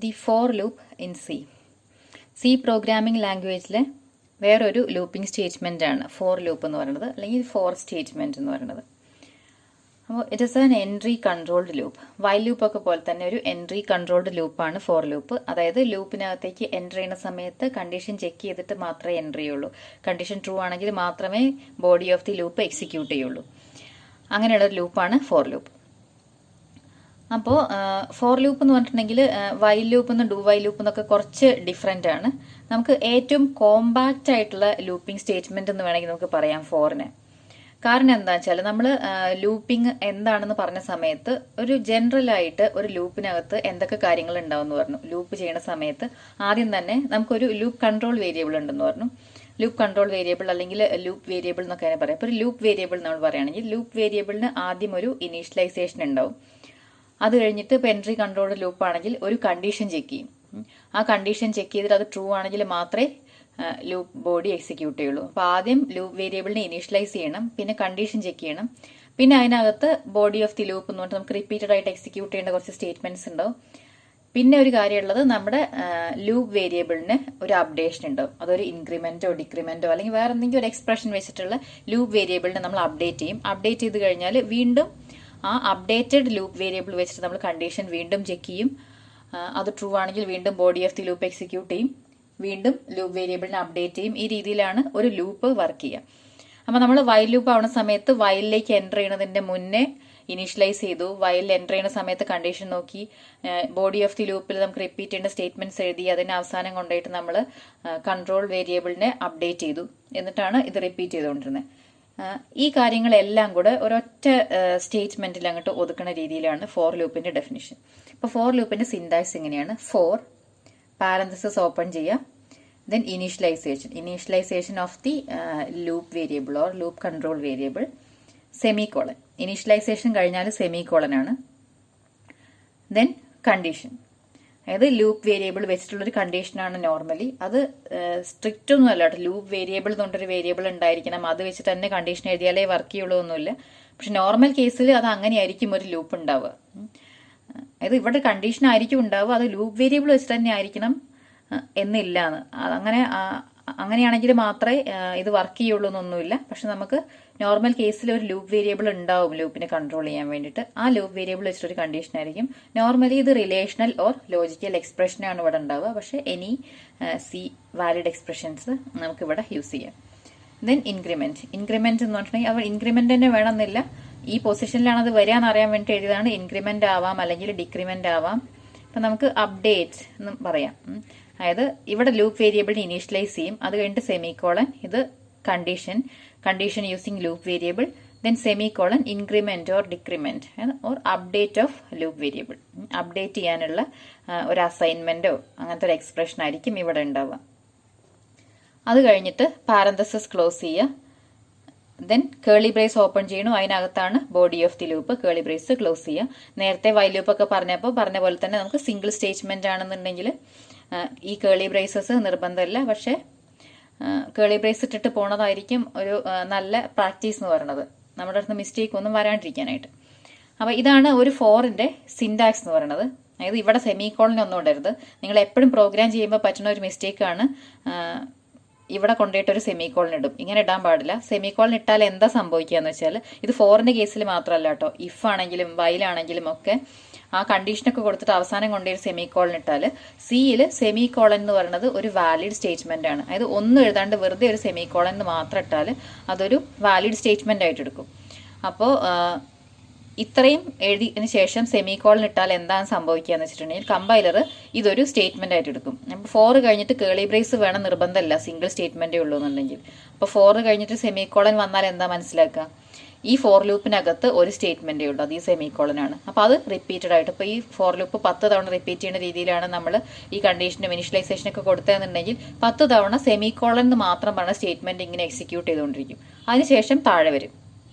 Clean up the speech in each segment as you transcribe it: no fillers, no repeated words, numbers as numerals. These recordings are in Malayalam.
The for loop in C programming ലാംഗ്വേജിലെ വേറൊരു ലൂപ്പിംഗ് സ്റ്റേറ്റ്മെന്റ് ആണ് ഫോർ ലൂപ്പ് എന്ന് പറയുന്നത്, അല്ലെങ്കിൽ ഫോർ സ്റ്റേറ്റ്മെന്റ് എന്ന് പറയുന്നത്. അപ്പോൾ it is an entry controlled loop. While loop ഒക്കെ പോലെ തന്നെ ഒരു എൻട്രി കൺട്രോൾഡ് ലൂപ്പാണ് ഫോർ ലൂപ്പ്. അതായത് ലൂപ്പിനകത്തേക്ക് എൻ്റർ ചെയ്യുന്ന സമയത്ത് കണ്ടീഷൻ ചെക്ക് ചെയ്തിട്ട് മാത്രമേ എൻ്റർ ചെയ്യുള്ളൂ. കണ്ടീഷൻ ട്രൂ ആണെങ്കിൽ മാത്രമേ body of the loop execute ചെയ്യുള്ളൂ. അങ്ങനെയുള്ള ഒരു ലൂപ്പാണ് ഫോർ ലൂപ്പ്. അപ്പോൾ ഫോർ ലൂപ്പ് എന്ന് പറഞ്ഞിട്ടുണ്ടെങ്കിൽ വൈൽ ലൂപ്പ് എന്നും ഡു വൈൽ ലൂപ്പ് എന്നൊക്കെ കുറച്ച് ഡിഫറെൻ്റ് ആണ്. നമുക്ക് ഏറ്റവും കോമ്പാക്റ്റ് ആയിട്ടുള്ള ലൂപ്പിംഗ് സ്റ്റേറ്റ്മെന്റ് എന്ന് വേണമെങ്കിൽ നമുക്ക് പറയാം ഫോറിനെ. കാരണം എന്താ വെച്ചാൽ നമ്മൾ ലൂപ്പിംഗ് എന്താണെന്ന് പറഞ്ഞ സമയത്ത് ഒരു ജനറൽ ആയിട്ട് ഒരു ലൂപ്പിനകത്ത് എന്തൊക്കെ കാര്യങ്ങൾ ഉണ്ടാവും എന്ന് പറഞ്ഞു. ലൂപ്പ് ചെയ്യുന്ന സമയത്ത് ആദ്യം തന്നെ നമുക്കൊരു ലൂപ്പ് കൺട്രോൾ വേരിയബിൾ ഉണ്ടെന്ന് പറഞ്ഞു. ലൂപ്പ് കൺട്രോൾ വേരിയബിൾ അല്ലെങ്കിൽ ലൂപ്പ് വേരിയബിൾ എന്നൊക്കെ പറയാം. ഇപ്പോൾ ഒരു ലൂപ്പ് വേരിയബിൾ നമ്മൾ പറയുകയാണെങ്കിൽ ലൂപ്പ് വേരിയബിളിന് ആദ്യം ഒരു ഇനീഷ്യലൈസേഷൻ ഉണ്ടാവും. അത് കഴിഞ്ഞിട്ട് ഇപ്പോൾ എൻട്രി കൺട്രോൾഡ് ലൂപ്പ് ആണെങ്കിൽ ഒരു കണ്ടീഷൻ ചെക്ക് ചെയ്യും. ആ കണ്ടീഷൻ ചെക്ക് ചെയ്തിട്ട് അത് ട്രൂ ആണെങ്കിൽ മാത്രമേ ലൂപ്പ് ബോഡി എക്സിക്യൂട്ട് ചെയ്യുള്ളൂ. അപ്പോൾ ആദ്യം ലൂപ്പ് വേരിയബിളിനെ ഇനീഷ്യലൈസ് ചെയ്യണം, പിന്നെ കണ്ടീഷൻ ചെക്ക് ചെയ്യണം, പിന്നെ അതിനകത്ത് ബോഡി ഓഫ് ദി ലൂപ്പ് എന്ന് പറഞ്ഞിട്ട് നമുക്ക് റിപ്പീറ്റഡ് ആയിട്ട് എക്സിക്യൂട്ട് ചെയ്യേണ്ട കുറച്ച് സ്റ്റേറ്റ്മെന്റ്സ് ഉണ്ടാവും. പിന്നെ ഒരു കാര്യമുള്ളത് നമ്മുടെ ലൂപ്പ് വേരിയബിളിന് ഒരു അപ്ഡേഷൻ ഉണ്ടാവും. അതൊരു ഇൻക്രിമെന്റോ ഡിക്രിമെന്റോ അല്ലെങ്കിൽ വേറെ എന്തെങ്കിലും ഒരു എക്സ്പ്രഷൻ വെച്ചിട്ടുള്ള ലൂപ്പ് വേരിയബിളിനെ നമ്മൾ അപ്ഡേറ്റ് ചെയ്യും. അപ്ഡേറ്റ് ചെയ്ത് കഴിഞ്ഞാൽ വീണ്ടും ആ അപ്ഡേറ്റഡ് ലൂപ്പ് വേരിയബിൾ വെച്ചിട്ട് നമ്മൾ കണ്ടീഷൻ വീണ്ടും ചെക്ക് ചെയ്യും. അത് ട്രൂ ആണെങ്കിൽ വീണ്ടും body of the loop execute ചെയ്യും, വീണ്ടും ലൂപ്പ് വേരിയബിളിനെ അപ്ഡേറ്റ് ചെയ്യും. ഈ രീതിയിലാണ് ഒരു ലൂപ്പ് വർക്ക് ചെയ്യുക. അപ്പോൾ നമ്മൾ വൈൽ ലൂപ്പ് ആവുന്ന സമയത്ത് വൈലിലേക്ക് എൻ്റർ ചെയ്യുന്നതിന്റെ മുന്നേ ഇനീഷ്യലൈസ് ചെയ്തു, വൈലിൽ എൻ്റർ ചെയ്യുന്ന സമയത്ത് കണ്ടീഷൻ നോക്കി, ബോഡി ഓഫ് ദി ലൂപ്പിൽ നമുക്ക് റിപ്പീറ്റ് ചെയ്യേണ്ട സ്റ്റേറ്റ്മെന്റ്സ് എഴുതി, അതിന് അവസാനം കൊണ്ടുപോയിട്ട് നമ്മൾ കൺട്രോൾ വേരിയബിളിനെ അപ്ഡേറ്റ് ചെയ്തു. എന്നിട്ടാണ് ഇത് റിപ്പീറ്റ് ചെയ്തുകൊണ്ടിരുന്നത്. ഈ കാര്യങ്ങളെല്ലാം കൂടെ ഒരൊറ്റ സ്റ്റേറ്റ്മെന്റിൽ അങ്ങോട്ട് ഒതുക്കുന്ന രീതിയിലാണ് ഫോർ ലൂപ്പിന്റെ ഡെഫിനിഷൻ. ഇപ്പോൾ ഫോർ ലൂപ്പിന്റെ സിൻടാക്സ് എങ്ങനെയാണ്? ഫോർ പാരന്തസിസ് ഓപ്പൺ ചെയ്യുക, then initialization of the loop variable or loop control variable, semicolon. Initialization കഴിഞ്ഞാൽ സെമികോളൻ ആണ്. ദെൻ കണ്ടീഷൻ, അതായത് ലൂപ്പ് വേരിയബിൾ വെച്ചിട്ടുള്ള ഒരു കണ്ടീഷനാണ് നോർമലി. അത് സ്ട്രിക്റ്റ് ഒന്നും അല്ല കേട്ടോ. ലൂപ്പ് വേരിയബിൾ എന്നുകൊണ്ടൊരു വേരിയബിൾ ഉണ്ടായിരിക്കണം, അത് വെച്ചിട്ട് തന്നെ കണ്ടീഷൻ എഴുതിയാലേ വർക്ക് ചെയ്യുള്ളൂ ഒന്നുമില്ല. പക്ഷെ നോർമൽ കേസിൽ അത് അങ്ങനെയായിരിക്കും ഒരു ലൂപ്പ് ഉണ്ടാവുക. അതായത് ഇവിടെ കണ്ടീഷൻ ആയിരിക്കും ഉണ്ടാവുക, അത് ലൂപ്പ് വേരിയബിൾ വെച്ചിട്ട് തന്നെ ആയിരിക്കണം എന്നില്ല. അങ്ങനെയാണെങ്കിൽ മാത്രമേ ഇത് വർക്ക് ചെയ്യുള്ളൂ എന്നൊന്നുമില്ല. പക്ഷെ നമുക്ക് നോർമൽ കേസിൽ ഒരു ലൂപ്പ് വേരിയബിൾ ഉണ്ടാവും ലൂപ്പിനെ കൺട്രോൾ ചെയ്യാൻ വേണ്ടിയിട്ട്. ആ ലൂപ്പ് വേരിയബിൾ വെച്ചിട്ടൊരു കണ്ടീഷൻ ആയിരിക്കും. നോർമലി ഇത് റിലേഷണൽ ഓർ ലോജിക്കൽ എക്സ്പ്രഷനാണ് ഇവിടെ ഉണ്ടാവുക. പക്ഷെ എനി സി വാലിഡ് എക്സ്പ്രഷൻസ് നമുക്ക് ഇവിടെ യൂസ് ചെയ്യാം. ദെൻ ഇൻക്രിമെന്റ് എന്ന് പറഞ്ഞിട്ടുണ്ടെങ്കിൽ അവർ ഇൻക്രിമെന്റ് തന്നെ വേണമെന്നില്ല, ഈ പൊസിഷനിലാണ് അത് വരികയെന്ന് അറിയാൻ വേണ്ടി എഴുതിയതാണ്. ഇൻക്രിമെന്റ് ആവാം അല്ലെങ്കിൽ ഡിക്രിമെന്റ് ആവാം. അപ്പൊ നമുക്ക് അപ്ഡേറ്റ് എന്ന് പറയാം. അതായത് ഇവിടെ ലൂപ്പ് വേരിയബിളിനെ ഇനീഷ്യലൈസ് ചെയ്യും, അത് കഴിഞ്ഞിട്ട് സെമികോളൻ, ഇത് condition using loop variable, then semicolon increment or decrement or update of loop variable. Update ചെയ്യാനുള്ള ഒരു അസൈൻമെന്റോ അങ്ങനത്തെ ഒരു എക്സ്പ്രഷൻ ആയിരിക്കും ഇവിടെ ഉണ്ടാവുക. അത് കഴിഞ്ഞിട്ട് പാരന്തസിസ് ക്ലോസ് ചെയ്യുക, ദെൻ കേളി ബ്രേസ് ഓപ്പൺ ചെയ്യണു, അതിനകത്താണ് body of the loop, curly brace close ചെയ്യുക. നേരത്തെ വൈൽ ലൂപ്പ് ഒക്കെ പറഞ്ഞ പോലെ തന്നെ നമുക്ക് സിംഗിൾ സ്റ്റേറ്റ്മെന്റ് ആണെന്നുണ്ടെങ്കിൽ ഈ കേളി ബ്രേസസ് നിർബന്ധമില്ല. പക്ഷെ കേളി ബ്രേസ് ഇട്ടിട്ട് പോണതായിരിക്കും ഒരു നല്ല പ്രാക്ടീസ് എന്ന് പറയുന്നത്, നമ്മുടെ അടുത്ത് മിസ്റ്റേക്ക് ഒന്നും വരാണ്ടിരിക്കാനായിട്ട്. അപ്പൊ ഇതാണ് ഒരു ഫോറിന്റെ സിൻടാക്സ് എന്ന് പറയുന്നത്. അതായത് ഇവിടെ സെമികോളൻ ഒന്നും ഇടരുത്. നിങ്ങൾ എപ്പോഴും പ്രോഗ്രാം ചെയ്യുമ്പോൾ പറ്റുന്ന ഒരു മിസ്റ്റേക്കാണ് ഇവിടെ കൊണ്ടുപോയിട്ട് ഒരു സെമികോളൻ ഇടും. ഇങ്ങനെ ഇടാൻ പാടില്ല. സെമികോളൻ ഇട്ടാൽ എന്താ സംഭവിക്കുക എന്ന് വെച്ചാൽ, ഇത് ഫോറിന്റെ കേസിൽ മാത്രമല്ല കേട്ടോ, ഇഫ് ആണെങ്കിലും വൈലാണെങ്കിലും ഒക്കെ ആ കണ്ടീഷനൊക്കെ കൊടുത്തിട്ട് അവസാനം കൊണ്ടുപോയി സെമികോളൻ ഇട്ടാൽ സിയിൽ സെമികോളൻ എന്ന് പറയുന്നത് ഒരു വാലിഡ് സ്റ്റേറ്റ്മെന്റ് ആണ്. അതായത് ഒന്നും എഴുതാണ്ട് വെറുതെ ഒരു സെമികോളൻ എന്ന് മാത്രം ഇട്ടാൽ അതൊരു വാലിഡ് സ്റ്റേറ്റ്മെന്റ് ആയിട്ട് എടുക്കും. അപ്പോൾ ഇത്രയും എഴുതിയതിനു ശേഷം സെമികോളൻ ഇട്ടാൽ എന്താണ് സംഭവിക്കുക എന്ന് വെച്ചിട്ടുണ്ടെങ്കിൽ കമ്പൈലർ ഇതൊരു സ്റ്റേറ്റ്മെന്റ് ആയിട്ട് എടുക്കും. അപ്പോൾ ഫോർ കഴിഞ്ഞിട്ട് കേളി ബ്രേസ് വേണം നിർബന്ധമല്ല, സിംഗിൾ സ്റ്റേറ്റ്മെന്റേ ഉള്ളൂ എന്നുണ്ടെങ്കിൽ. അപ്പോൾ ഫോർ കഴിഞ്ഞിട്ട് സെമികോളൻ വന്നാൽ എന്താ മനസ്സിലാക്കുക? ഈ ഫോർ ലൂപ്പിനകത്ത് ഒരു സ്റ്റേറ്റ്മെന്റേ ഉള്ളൂ, അത് ഈ സെമികോളൻ ആണ്. അപ്പോൾ അത് റിപ്പീറ്റഡ് ആയിട്ട്, ഇപ്പോൾ ഈ ഫോർ ലൂപ്പ് 10 തവണ റിപ്പീറ്റ് ചെയ്യുന്ന രീതിയിലാണ് നമ്മൾ ഈ കണ്ടീഷനും ഇനിഷ്യലൈസേഷനൊക്കെ കൊടുത്തതെന്നുണ്ടെങ്കിൽ 10 തവണ സെമികോളൻ എന്ന് മാത്രം പറഞ്ഞ സ്റ്റേറ്റ്മെന്റ് ഇങ്ങനെ എക്സിക്യൂട്ട് ചെയ്തുകൊണ്ടിരിക്കും. അതിനുശേഷം താഴെ വരും.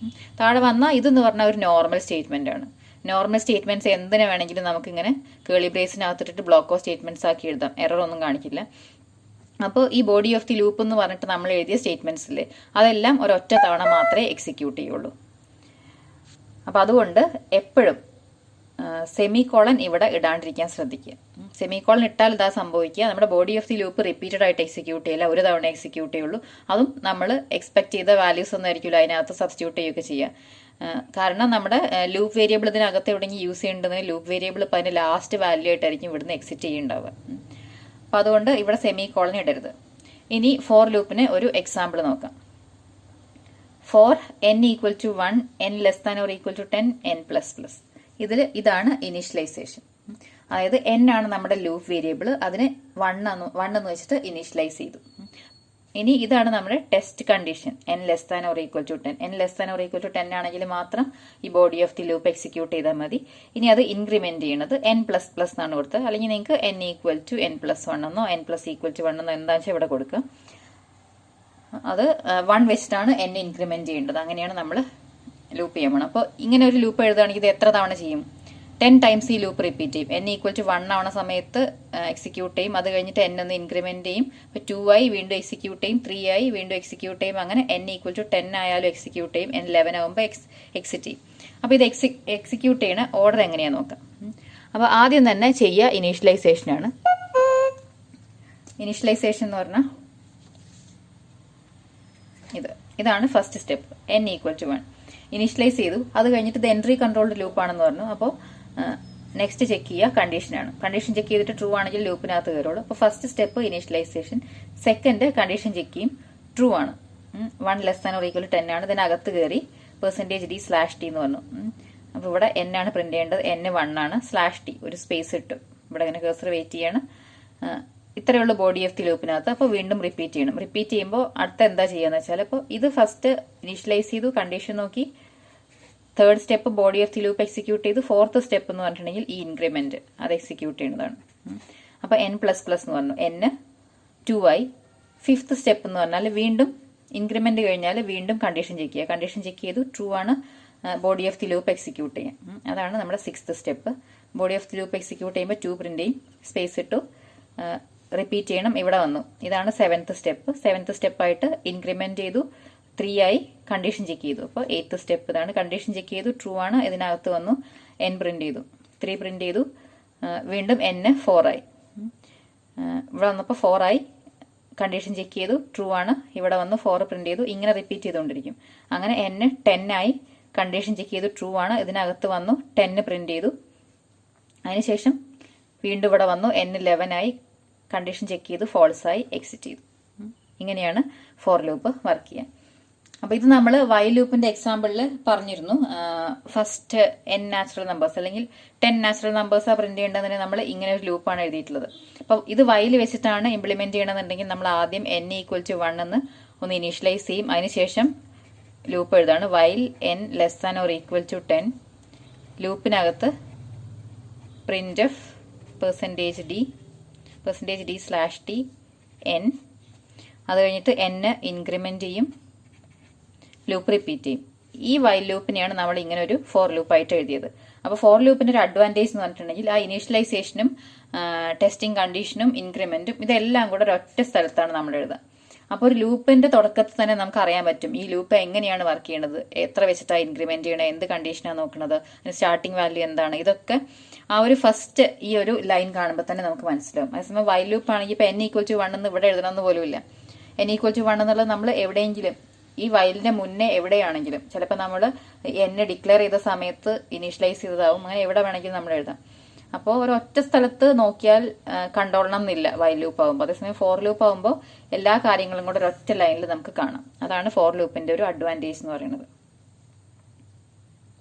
താഴെ വന്നാൽ ഇതെന്ന് പറഞ്ഞാൽ ഒരു നോർമൽ സ്റ്റേറ്റ്മെന്റ് ആണ്. നോർമൽ സ്റ്റേറ്റ്മെന്റ്സ് എന്തിനു വേണമെങ്കിലും നമുക്ക് ഇങ്ങനെ കേളി ബ്രേസിനകത്തിട്ട് ബ്ലോക്ക് ഓഫ് സ്റ്റേറ്റ്മെന്റ്സ് ആക്കി എഴുതാം, എറർ ഒന്നും കാണിക്കില്ല. അപ്പോൾ ഈ ബോഡി ഓഫ് ദി ലൂപ്പ് എന്ന് പറഞ്ഞിട്ട് നമ്മൾ എഴുതിയ സ്റ്റേറ്റ്മെന്റ്സ് ഇല്ലേ, അതെല്ലാം ഒരൊറ്റ തവണ മാത്രമേ എക്സിക്യൂട്ട് ചെയ്യുള്ളൂ. അപ്പം അതുകൊണ്ട് എപ്പോഴും സെമികോളൻ ഇവിടെ ഇടാണ്ടിരിക്കാൻ ശ്രദ്ധിക്കുക. സെമികോളൻ ഇട്ടാൽ ഇതാ സംഭവിക്കുക, നമ്മുടെ body of the loop repeated ആയിട്ട് എക്സിക്യൂട്ട് ചെയ്യില്ല, ഒരു തവണ എക്സിക്യൂട്ട് ചെയ്യുള്ളൂ. അതും നമ്മൾ എക്സ്പെക്ട് ചെയ്ത വാല്യൂസ് ഒന്നും ആയിരിക്കില്ല അതിനകത്ത് സബ്സ്റ്റിറ്റ്യൂട്ട് ചെയ്യുകയൊക്കെ ചെയ്യുക. കാരണം നമ്മുടെ ലൂപ്പ് വേരിയബിൾ ഇതിനകത്ത് എവിടെയെങ്കിലും യൂസ് ചെയ്യേണ്ടതിന് ലൂപ്പ് വേരിയബിൾ ഇപ്പം അതിൻ്റെ ലാസ്റ്റ് വാല്യൂ ആയിട്ടായിരിക്കും ഇവിടുന്ന് എക്സിറ്റ് ചെയ്യുന്നുണ്ടാവുക. അപ്പം അതുകൊണ്ട് ഇവിടെ സെമികോളൻ ഇടരുത്. ഇനി ഫോർ ലൂപ്പിന് ഒരു എക്സാമ്പിൾ നോക്കാം. For n equal to 1, n less than or equal to 10, n++. ഇതാണ് ഇനീഷ്യലൈസേഷൻ. അതായത് n ആണ് നമ്മുടെ ലൂപ്പ് വേരിയബിൾ, അതിന് 1 എന്ന് വെച്ചിട്ട് ഇനീഷ്യലൈസ് ചെയ്തു. ഇനി ഇതാണ് നമ്മുടെ test condition, n less than or equal to 10. n less than or equal to 10 ആണെങ്കിൽ മാത്രം ഈ body of the loop execute ചെയ്താൽ മതി. ഇനി അത് ഇൻക്രിമെന്റ് ചെയ്യണത് n++ എന്നാണ് കൊടുത്തത്. അല്ലെങ്കിൽ നിങ്ങൾക്ക് n ഈക്വൽ ടു n+1 എന്നോ n പ്ലസ് ഈക്വൽ ടു 1 എന്നോ എന്താ വെച്ചാൽ ഇവിടെ കൊടുക്കുക. അത് 1 വെച്ചിട്ടാണ് n ഇൻക്രിമെന്റ് ചെയ്യേണ്ടത്. അങ്ങനെയാണ് നമ്മൾ ലൂപ്പ് ചെയ്യാൻ പോകണം. അപ്പോൾ ഇങ്ങനെ ഒരു ലൂപ്പ് എഴുതുകയാണെങ്കിൽ ഇത് എത്ര തവണ ചെയ്യും? 10 ടൈംസ് ഈ ലൂപ്പ് റിപ്പീറ്റ് ചെയ്യും. n ഈക്വൽ ടു 1 ആവണ സമയത്ത് എക്സിക്യൂട്ട് ചെയ്യും. അത് കഴിഞ്ഞിട്ട് n ഒന്ന് ഇൻക്രിമെന്റ് ചെയ്യും. അപ്പോൾ 2 ആയി വീണ്ടും എക്സിക്യൂട്ട് ചെയ്യും, 3 ആയി വീണ്ടും എക്സിക്യൂട്ട് ചെയ്യും. അങ്ങനെ n ഈക്വൽ ടു 10 ആയാലും എക്സിക്യൂട്ട് ചെയ്യും, n 11 ആകുമ്പോൾ എക്സിറ്റ് ചെയ്യും. അപ്പോൾ ഇത് എക്സിക്യൂട്ട് ചെയ്യുന്ന ഓർഡർ എങ്ങനെയാണെന്ന് നോക്കാം. അപ്പോൾ ആദ്യം തന്നെ ചെയ്യുക ഇനീഷ്യലൈസേഷനാണ്. ഇനീഷ്യലൈസേഷൻ എന്ന് പറഞ്ഞാൽ ഇതാണ് first step. n equal to 1 initialize ചെയ്തു. അത് കഴിഞ്ഞിട്ട് ഇത് എൻട്രി കൺട്രോൾഡ് ലൂപ്പ് ആണെന്ന് പറഞ്ഞു. അപ്പോൾ നെക്സ്റ്റ് ചെക്ക് ചെയ്യുക കണ്ടീഷനാണ്. കണ്ടീഷൻ ചെക്ക് ചെയ്തിട്ട് ട്രൂ ആണെങ്കിൽ ലൂപ്പിനകത്ത് കയറുള്ളൂ. അപ്പോൾ first step initialization. Second condition check ചെയ്യും, ട്രൂ ആണ്, 1 less than or equal to 10 ആണ്. ഇതിനകത്ത് കയറി %d/t എന്ന് പറഞ്ഞു. അപ്പോൾ ഇവിടെ n ആണ് പ്രിന്റ് ചെയ്യേണ്ടത്, n 1 ആണ്, /t ഒരു സ്പേസ് ഇട്ടു. ഇവിടെ ഇങ്ങനെ കേസർ വെയിറ്റ് ചെയ്യാണ്. ഇത്രയുള്ള ബോഡി ഓഫ് ദി ലൂപ്പിനകത്ത്. അപ്പോൾ വീണ്ടും റിപ്പീറ്റ് ചെയ്യണം. റിപ്പീറ്റ് ചെയ്യുമ്പോൾ അടുത്ത എന്താ ചെയ്യാന്ന് വെച്ചാൽ, അപ്പോൾ ഇത് ഫസ്റ്റ് ഇനീഷ്യലൈസ് ചെയ്തു, കണ്ടീഷൻ നോക്കി, third step body of the loop execute ചെയ്തു, ഫോർത്ത് സ്റ്റെപ്പ് എന്ന് പറഞ്ഞിട്ടുണ്ടെങ്കിൽ ഈ ഇൻക്രിമെന്റ് അത് എക്സിക്യൂട്ട് ചെയ്യുന്നതാണ്. അപ്പോൾ n++ എന്ന് പറഞ്ഞു, n 2 ആയി. ഫിഫ്ത്ത് സ്റ്റെപ്പ് എന്ന് പറഞ്ഞാൽ വീണ്ടും ഇൻക്രിമെന്റ് കഴിഞ്ഞാൽ വീണ്ടും കണ്ടീഷൻ ചെക്ക് ചെയ്യുക. കണ്ടീഷൻ ചെക്ക് ചെയ്തു, ട്രൂ ആണ്, body of the loop execute ചെയ്യാം. അതാണ് നമ്മുടെ sixth step. Body of the loop execute ചെയ്യുമ്പോൾ 2 പ്രിന്റ് ചെയ്യും, സ്പേസ് ഇട്ടു, റിപ്പീറ്റ് ചെയ്യണം, ഇവിടെ വന്നു. ഇതാണ് സെവൻത്ത് സ്റ്റെപ്പ്. സെവൻത്ത് സ്റ്റെപ്പായിട്ട് ഇൻക്രിമെന്റ് ചെയ്തു, 3 ആയി, കണ്ടീഷൻ ചെക്ക് ചെയ്തു. അപ്പോൾ 8th സ്റ്റെപ്പ് ഇതാണ്. കണ്ടീഷൻ ചെക്ക് ചെയ്തു, ട്രൂ ആണ്, ഇതിനകത്ത് വന്നു, n പ്രിന്റ് ചെയ്തു, 3 പ്രിന്റ് ചെയ്തു, വീണ്ടും n 4 ആയി. ഇവിടെ വന്നപ്പോൾ 4 ആയി, കണ്ടീഷൻ ചെക്ക് ചെയ്തു, ട്രൂ ആണ്, ഇവിടെ വന്നു 4 പ്രിന്റ് ചെയ്തു. ഇങ്ങനെ റിപ്പീറ്റ് ചെയ്തുകൊണ്ടിരിക്കും. അങ്ങനെ n 10 ആയി, കണ്ടീഷൻ ചെക്ക് ചെയ്തു, ട്രൂ ആണ്, ഇതിനകത്ത് വന്നു, 10 പ്രിന്റ് ചെയ്തു. അതിനുശേഷം വീണ്ടും ഇവിടെ വന്നു, n 11 ആയി, കണ്ടീഷൻ ചെക്ക് ചെയ്തു, ഫോൾസ് ആയി, എക്സിറ്റ് ചെയ്തു. ഇങ്ങനെയാണ് ഫോർ ലൂപ്പ് വർക്ക് ചെയ്യുക. അപ്പോൾ ഇത് നമ്മൾ വൈൽ ലൂപ്പിന്റെ എക്സാമ്പിളിൽ പറഞ്ഞിരുന്നു. ഫസ്റ്റ് n നാച്ചുറൽ നമ്പേഴ്സ് അല്ലെങ്കിൽ 10 നാച്ചുറൽ നമ്പേഴ്സാണ് പ്രിന്റ് ചെയ്യേണ്ടതിന് നമ്മൾ ഇങ്ങനെ ഒരു ലൂപ്പാണ് എഴുതിയിട്ടുള്ളത്. അപ്പോൾ ഇത് വൈൽ വെച്ചിട്ടാണ് ഇംപ്ലിമെന്റ് ചെയ്യണമെന്നുണ്ടെങ്കിൽ നമ്മൾ ആദ്യം n ഈക്വൽ ടു 1 എന്ന് ഒന്ന് ഇനീഷ്യലൈസ് ചെയ്യും. അതിനുശേഷം ലൂപ്പ് എഴുതാണ്, while n less than or equal to 10, ലൂപ്പിനകത്ത് printf %d/t n, അത് കഴിഞ്ഞിട്ട് n ഇൻക്രിമെന്റ് ചെയ്യും, ലൂപ്പ് റിപ്പീറ്റ് ചെയ്യും. ഈ വൈൽ ലൂപ്പിനെയാണ് നമ്മൾ ഇങ്ങനെ ഒരു ഫോർ ലൂപ്പായിട്ട് എഴുതിയത്. അപ്പോൾ ഫോർ ലൂപ്പിന്റെ ഒരു അഡ്വാൻറ്റേജ് എന്ന് പറഞ്ഞിട്ടുണ്ടെങ്കിൽ ആ ഇനീഷ്യലൈസേഷനും ടെസ്റ്റിംഗ് കണ്ടീഷനും ഇൻക്രിമെന്റും ഇതെല്ലാം കൂടെ ഒരൊറ്റ സ്ഥലത്താണ് നമ്മൾ എഴുതുക. അപ്പോൾ ഒരു ലൂപ്പിന്റെ തുടക്കത്തിൽ തന്നെ നമുക്ക് അറിയാൻ പറ്റും ഈ ലൂപ്പ് എങ്ങനെയാണ് വർക്ക് ചെയ്യണത്, എത്ര വെച്ചിട്ടാണ് ഇൻക്രിമെന്റ് ചെയ്യണത്, എന്ത് കണ്ടീഷനാണ് നോക്കുന്നത്, സ്റ്റാർട്ടിംഗ് വാല്യൂ എന്താണ്, ഇതൊക്കെ ആ ഒരു ഫസ്റ്റ് ഈ ഒരു ലൈൻ കാണുമ്പോൾ തന്നെ നമുക്ക് മനസ്സിലാവും. അതേസമയം വൈൽ ലൂപ്പ് ആണെങ്കിൽ ഇപ്പൊ n ഈക്വൽ ടു 1 എന്ന് ഇവിടെ എഴുതണമെന്ന് പോലും ഇല്ല. n ഈക്വൽ ടു 1 എന്നുള്ളത് നമ്മൾ എവിടെയെങ്കിലും ഈ വൈലിന്റെ മുന്നേ എവിടെയാണെങ്കിലും, ചിലപ്പോൾ നമ്മൾ n ഡിക്ലെയർ ചെയ്ത സമയത്ത് ഇനീഷ്യലൈസ് ചെയ്തതാവും, അങ്ങനെ എവിടെ വേണമെങ്കിലും നമ്മൾ എഴുതാം. അപ്പോൾ ഒരൊറ്റ സ്ഥലത്ത് നോക്കിയാൽ കണ്ടോളണം എന്നില്ല വൈൽ ലൂപ്പ് ആകുമ്പോൾ. അതേസമയം ഫോർ ലൂപ്പ് ആകുമ്പോൾ എല്ലാ കാര്യങ്ങളും കൂടെ ഒരൊറ്റ ലൈനിൽ നമുക്ക് കാണാം. അതാണ് ഫോർ ലൂപ്പിന്റെ ഒരു അഡ്വാൻറ്റേജ് എന്ന് പറയുന്നത്.